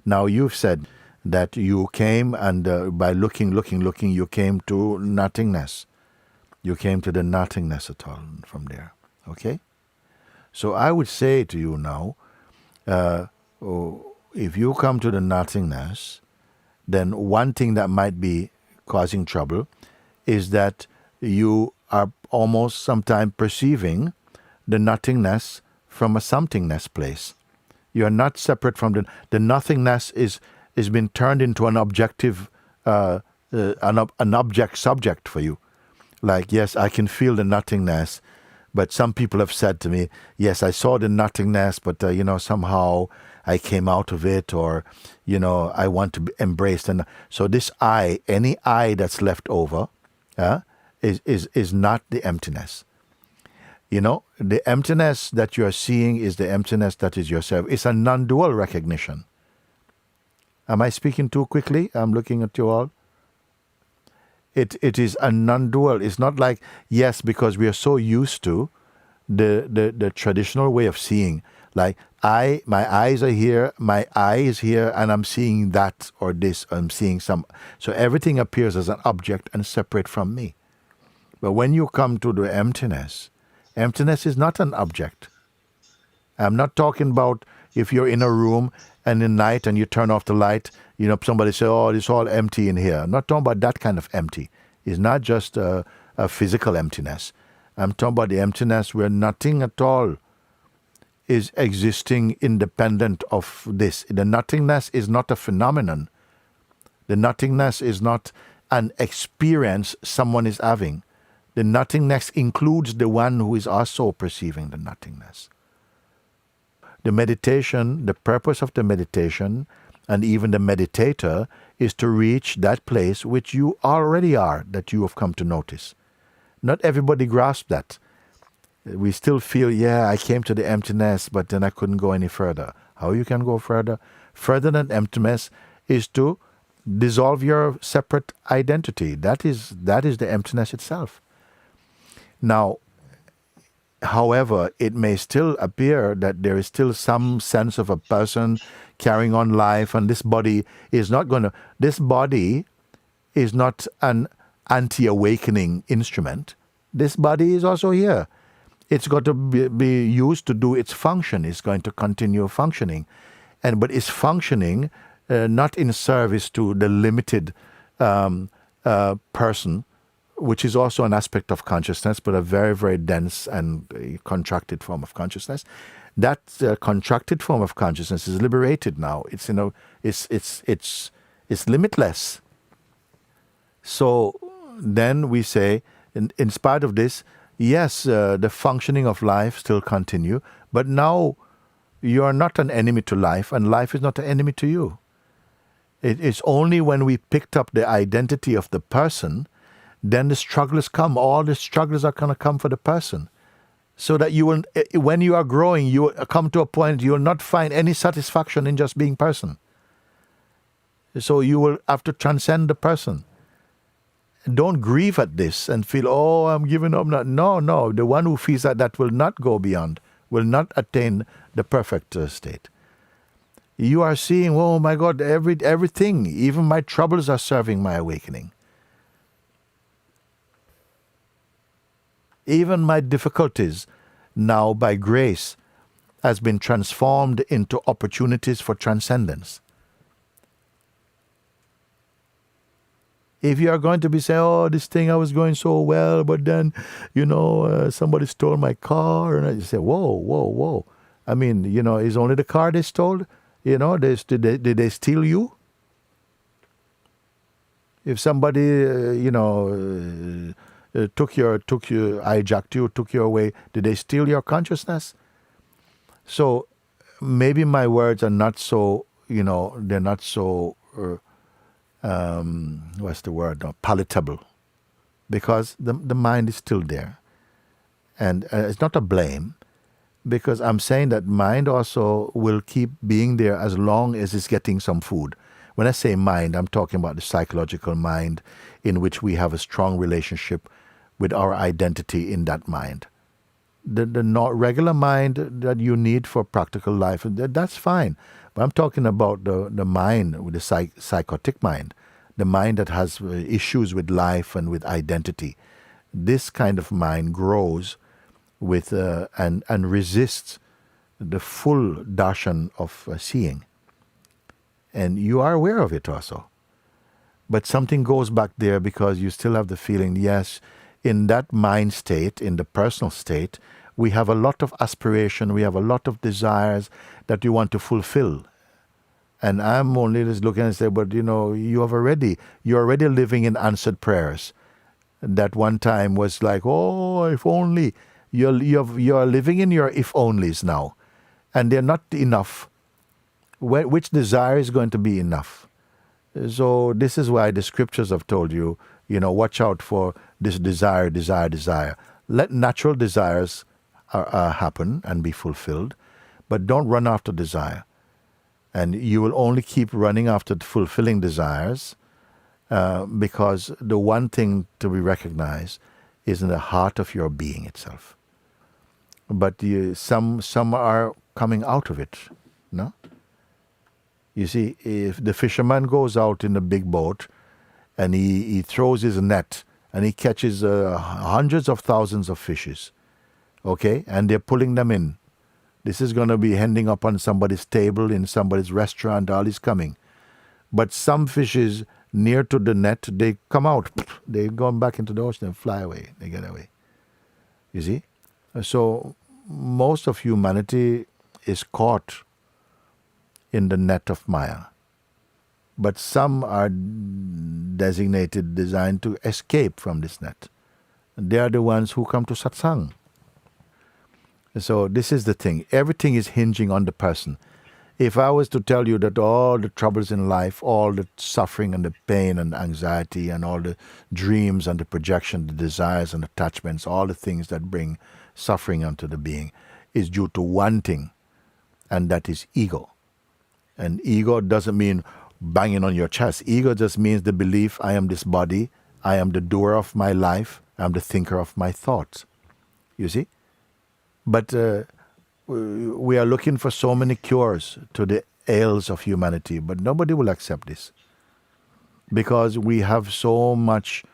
Now you've said that you came and by looking, you came to nothingness. You came to the nothingness at all from there. Okay? So I would say to you now, if you come to the nothingness, then one thing that might be causing trouble is that you are almost sometimes perceiving the nothingness from a somethingness place. You are not separate from the nothingness is been turned into an objective, an object subject for you. Like, yes, I can feel the nothingness, but some people have said to me, yes, I saw the nothingness, but, somehow I came out of it, or, I want to be embraced. And so this I, any I that's left over, is not the emptiness. The emptiness that you are seeing is the emptiness that is yourself. It's a non-dual recognition. Am I speaking too quickly? I'm looking at you all. It is a non-dual. It's not like, yes, because we are so used to the traditional way of seeing. Like, my eyes are here, my eye is here, and I'm seeing that or this, I'm seeing some. So everything appears as an object and separate from me. But when you come to the emptiness is not an object. I'm not talking about if you're in a room and in night and you turn off the light, somebody say, oh, it's all empty in here. I'm not talking about that kind of empty. It's not just a physical emptiness. I'm talking about the emptiness where nothing at all is existing independent of this. The nothingness is not a phenomenon. The nothingness is not an experience someone is having. The nothingness includes the one who is also perceiving the nothingness. The meditation, the purpose of the meditation, and even the meditator, is to reach that place which you already are, that you have come to notice. Not everybody grasps that. We still feel, I came to the emptiness, but then I couldn't go any further. How you can go further? Further than emptiness is to dissolve your separate identity. That is the emptiness itself. Now, however, it may still appear that there is still some sense of a person carrying on life, and this body is not an anti-awakening instrument. This body is also here. It's got to be used to do its function. It's going to continue functioning. But it's functioning not in service to the limited person, which is also an aspect of consciousness, but a very, very dense and contracted form of consciousness. That contracted form of consciousness is liberated now. It's it's limitless. So then we say, in spite of this, yes, the functioning of life still continue, but now you are not an enemy to life, and life is not an enemy to you. It's only when we picked up the identity of the person, then the struggles come. All the struggles are going to come for the person. So that you will, when you are growing, you will come to a point you will not find any satisfaction in just being person. So you will have to transcend the person. Don't grieve at this and feel, oh, I'm giving up. No. The one who feels that will not go beyond, will not attain the perfect state. You are seeing, oh my God, everything, even my troubles are serving my awakening. Even my difficulties, now by grace, has been transformed into opportunities for transcendence. If you are going to be saying, oh, this thing I was going so well, but then, somebody stole my car, and you say, whoa. I mean, is only the car they stole? Did they steal you? If somebody, hijacked you, took you away, did they steal your consciousness? So maybe my words are not so, they're not so, palatable, because the mind is still there. And it's not a blame, because I'm saying that mind also will keep being there as long as it's getting some food. When I say mind, I'm talking about the psychological mind in which we have a strong relationship with our identity in that mind. regular mind that you need for practical life, that's fine. But I'm talking about the mind, with the psychotic mind, the mind that has issues with life and with identity. This kind of mind grows with and resists the full darshan of seeing. And you are aware of it also. But something goes back there because you still have the feeling, yes, in that mind state, in the personal state, we have a lot of aspiration, we have a lot of desires that you want to fulfill. And I'm only just looking and say, but you're already living in answered prayers. That one time was like, oh, if only. You're living in your if onlys now. And they're not enough. Which desire is going to be enough? So this is why the scriptures have told you, watch out for this desire. Let natural desires happen and be fulfilled, but don't run after desire. And you will only keep running after fulfilling desires because the one thing to be recognized is in the heart of your being itself. But some are coming out of it, no? You see, if the fisherman goes out in a big boat and he throws his net and he catches hundreds of thousands of fishes, okay, and they're pulling them in. This is going to be ending up on somebody's table, in somebody's restaurant, all is coming. But some fishes near to the net, they come out. They go back into the ocean and fly away. They get away. You see? So most of humanity is caught in the net of Maya. But some are designed to escape from this net. They are the ones who come to satsang. So this is the thing. Everything is hinging on the person. If I was to tell you that all the troubles in life, all the suffering and the pain and anxiety and all the dreams and the projection, the desires and attachments, all the things that bring suffering onto the being is due to one thing, and that is ego. And ego doesn't mean banging on your chest. Ego just means the belief, I am this body, I am the doer of my life, I am the thinker of my thoughts. You see? But we are looking for so many cures to the ails of humanity, but nobody will accept this. Because we have so much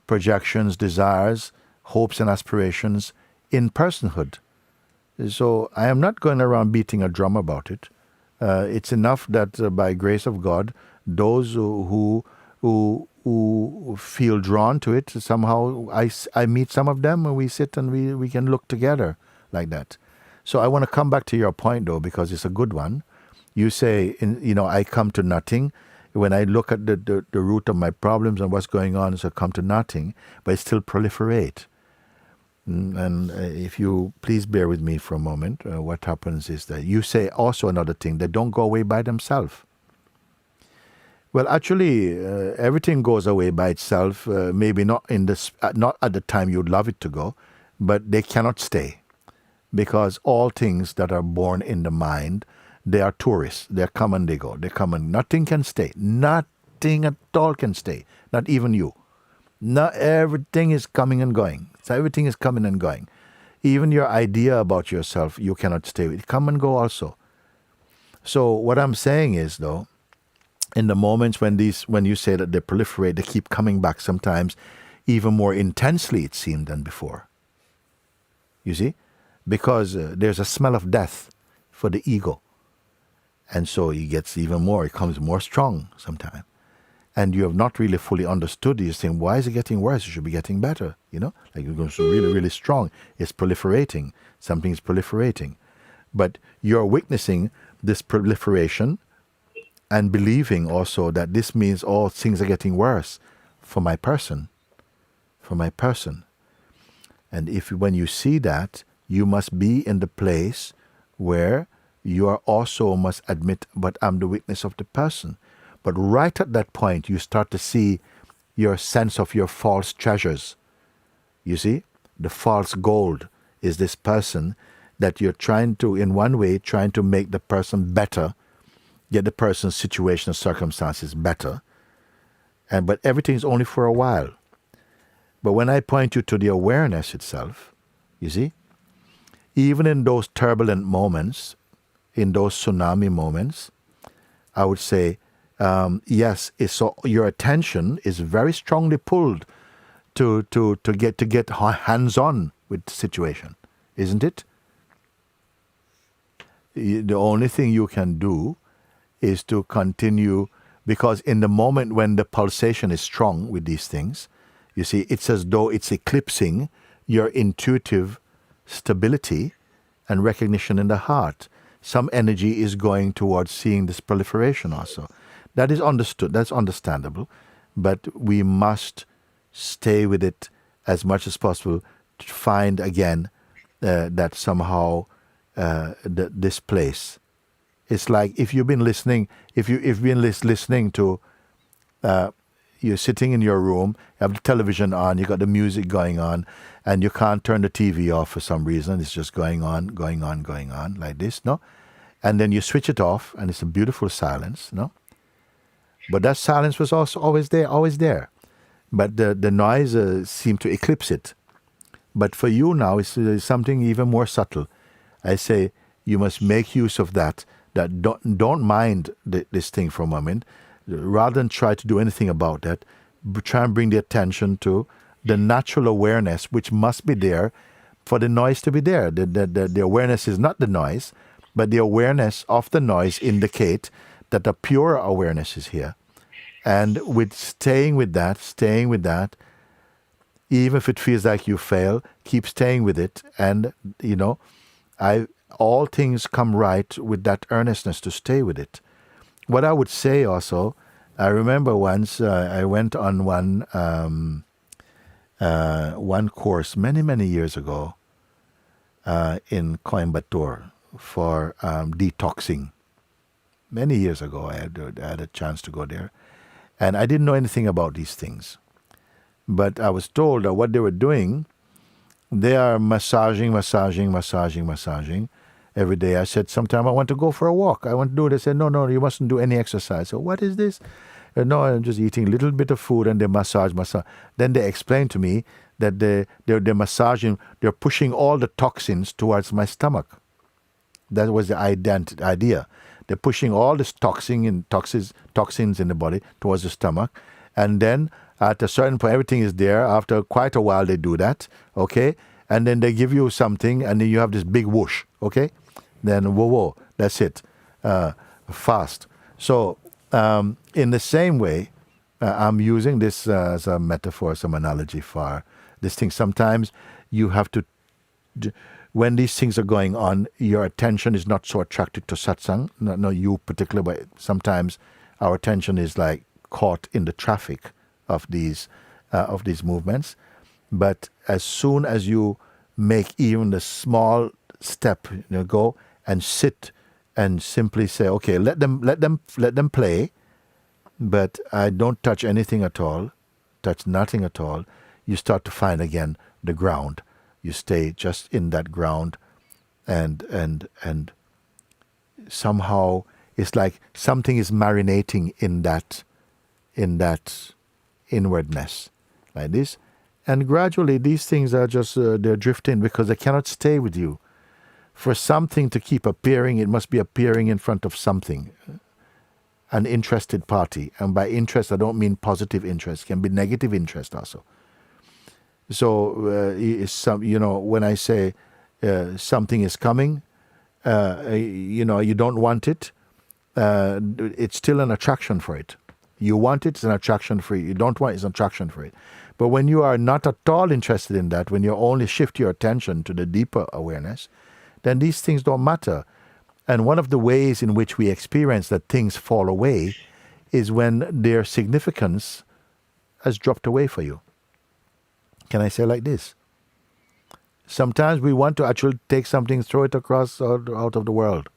projections, desires, hopes and aspirations in personhood. So I am not going around beating a drum about it. It's enough that by grace of God, those who feel drawn to it, somehow I meet some of them and we sit and we can look together like that. So I want to come back to your point though, because it's a good one. You say, I come to nothing. When I look at the root of my problems and what's going on, so I come to nothing, but it still proliferate. And if you please bear with me for a moment, what happens is that you say also another thing, they don't go away by themselves. Well, actually, everything goes away by itself, maybe not not at the time you'd love it to go, but they cannot stay. Because all things that are born in the mind, they are tourists. They come and they go. They come and nothing can stay. Nothing at all can stay. Not even you. Not everything is coming and going. So everything is coming and going. Even your idea about yourself, you cannot stay with. Come and go also. So what I'm saying is, though, in the moments when you say that they proliferate, they keep coming back sometimes even more intensely, it seemed, than before. You see? Because there's a smell of death for the ego. And so it gets even more, it comes more strong sometimes. And you have not really fully understood. You're saying, why is it getting worse? It should be getting better, Like it goes really, really strong. It's proliferating. Something is proliferating. But you're witnessing this proliferation and believing also that this means all things are getting worse for my person. For my person. And when you see that, you must be in the place where you are also must admit, but I'm the witness of the person. But right at that point, you start to see your sense of your false treasures. You see, the false gold is this person that you're trying to, in one way, trying to make the person better, get the person's situation and circumstances better. But everything is only for a while. But when I point you to the awareness itself, you see, even in those turbulent moments, in those tsunami moments, I would say, yes, so your attention is very strongly pulled to get hands-on with the situation, isn't it? The only thing you can do is to continue, because in the moment when the pulsation is strong with these things, you see, it's as though it's eclipsing your intuitive stability and recognition in the heart. Some energy is going towards seeing this proliferation also. That is understood, that's understandable, but we must stay with it as much as possible to find again that somehow this place. It's like if you've been listening, if you've been listening to, you're sitting in your room, you have the television on, you got the music going on, and you can't turn the TV off for some reason. It's just going on, like this, no? And then you switch it off, and it's a beautiful silence, no? But that silence was also always there. But the noise seemed to eclipse it. But for you now, it's something even more subtle. I say you must make use of that don't mind this thing for a moment. Rather than try to do anything about that, try and bring the attention to the natural awareness which must be there for the noise to be there. The awareness is not the noise, but the awareness of the noise indicate that the pure awareness is here. And with staying with that, even if it feels like you fail, keep staying with it. And, all things come right with that earnestness to stay with it. What I would say also, I remember once I went on one course many years ago in Coimbatore for detoxing. Many years ago, I had a chance to go there. And I didn't know anything about these things. But I was told that what they were doing, they are massaging every day. I said, sometime I want to go for a walk. I want to do it. They said, no, you mustn't do any exercise. So what is this? No, I'm just eating a little bit of food and they massage. Then they explained to me that they're massaging, they're pushing all the toxins towards my stomach. That was the idea. They're pushing all this toxins in the body towards the stomach. And then at a certain point, everything is there. After quite a while, they do that, okay? And then they give you something, and then you have this big whoosh, okay? Then, whoa, that's it. Fast. So, in the same way, I'm using this as a metaphor, some analogy for this thing. Sometimes you have to, when these things are going on, your attention is not so attracted to satsang. No, you particularly, but sometimes our attention is like caught in the traffic of these movements. But as soon as you make even the small step, go and sit and simply say, okay, let them play, but I don't touch anything at all, touch nothing at all. You start to find again the ground. You stay just in that ground, and somehow it's like something is marinating in that inwardness, like this. And gradually these things are just, they're drifting because they cannot stay with you. For something to keep appearing, it must be appearing in front of something, an interested party. And by interest, I don't mean positive interest, it can be negative interest also. So, when I say something is coming, you don't want it, it's still an attraction for it. You want it, it's an attraction for you. You don't want it, it's an attraction for it. But when you are not at all interested in that, when you only shift your attention to the deeper awareness, then these things don't matter. And one of the ways in which we experience that things fall away is when their significance has dropped away for you. Can I say like this? Sometimes we want to actually take something, throw it across out of the world,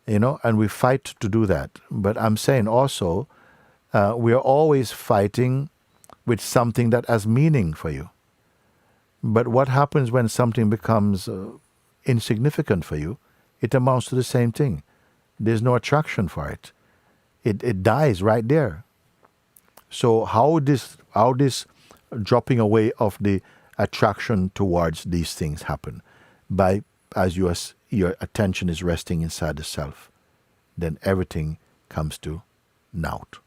and we fight to do that. But I'm saying also, we are always fighting with something that has meaning for you. But what happens when something becomes insignificant for you? It amounts to the same thing. There's no attraction for it. It dies right there. So how this dropping away of the attraction towards these things happen? by as your attention is resting inside the self, then everything comes to naught.